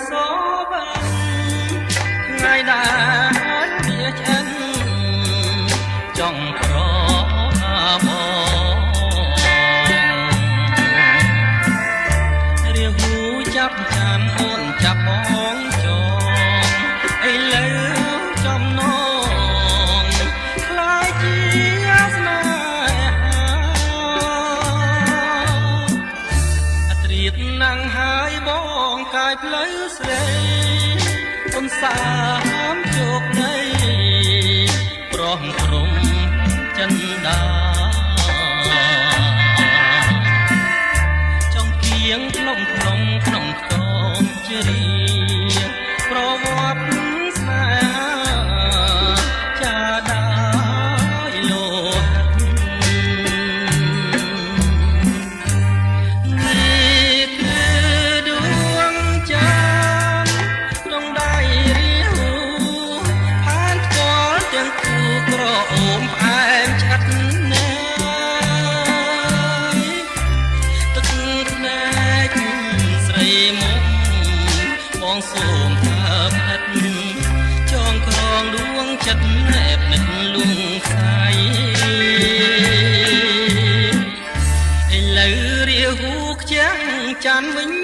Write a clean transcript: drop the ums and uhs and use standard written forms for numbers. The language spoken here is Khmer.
សបានថ្ងៃដែលវាឆ្អិនចង់ប្ររាហូចាប់ចានអូនចាប់បងចងឥឡូវចំណងខ្លាយជាស្នេហាអត្រៀតណាំងហើយបងកាយផ្លូវស្រីអូនសាមជោគនៃប្រោះព្រំចិនដាក្នុងក្នុងខ្ទមជារីប្រវត្តិស្នេហាចាដាយលោនេះគឺដួងចានក្នុងដៃរាហូហានស្គាល់ទាំងគូក្រអូមផ្អែមឆាត់ណាទឹកភ្នែកបងសូមថាផ្អិតចងក្រងដួងចិត្តណែបនឹកលួងខ្សែឥឡូវរាហូខ្ចាំងចាន់វិញ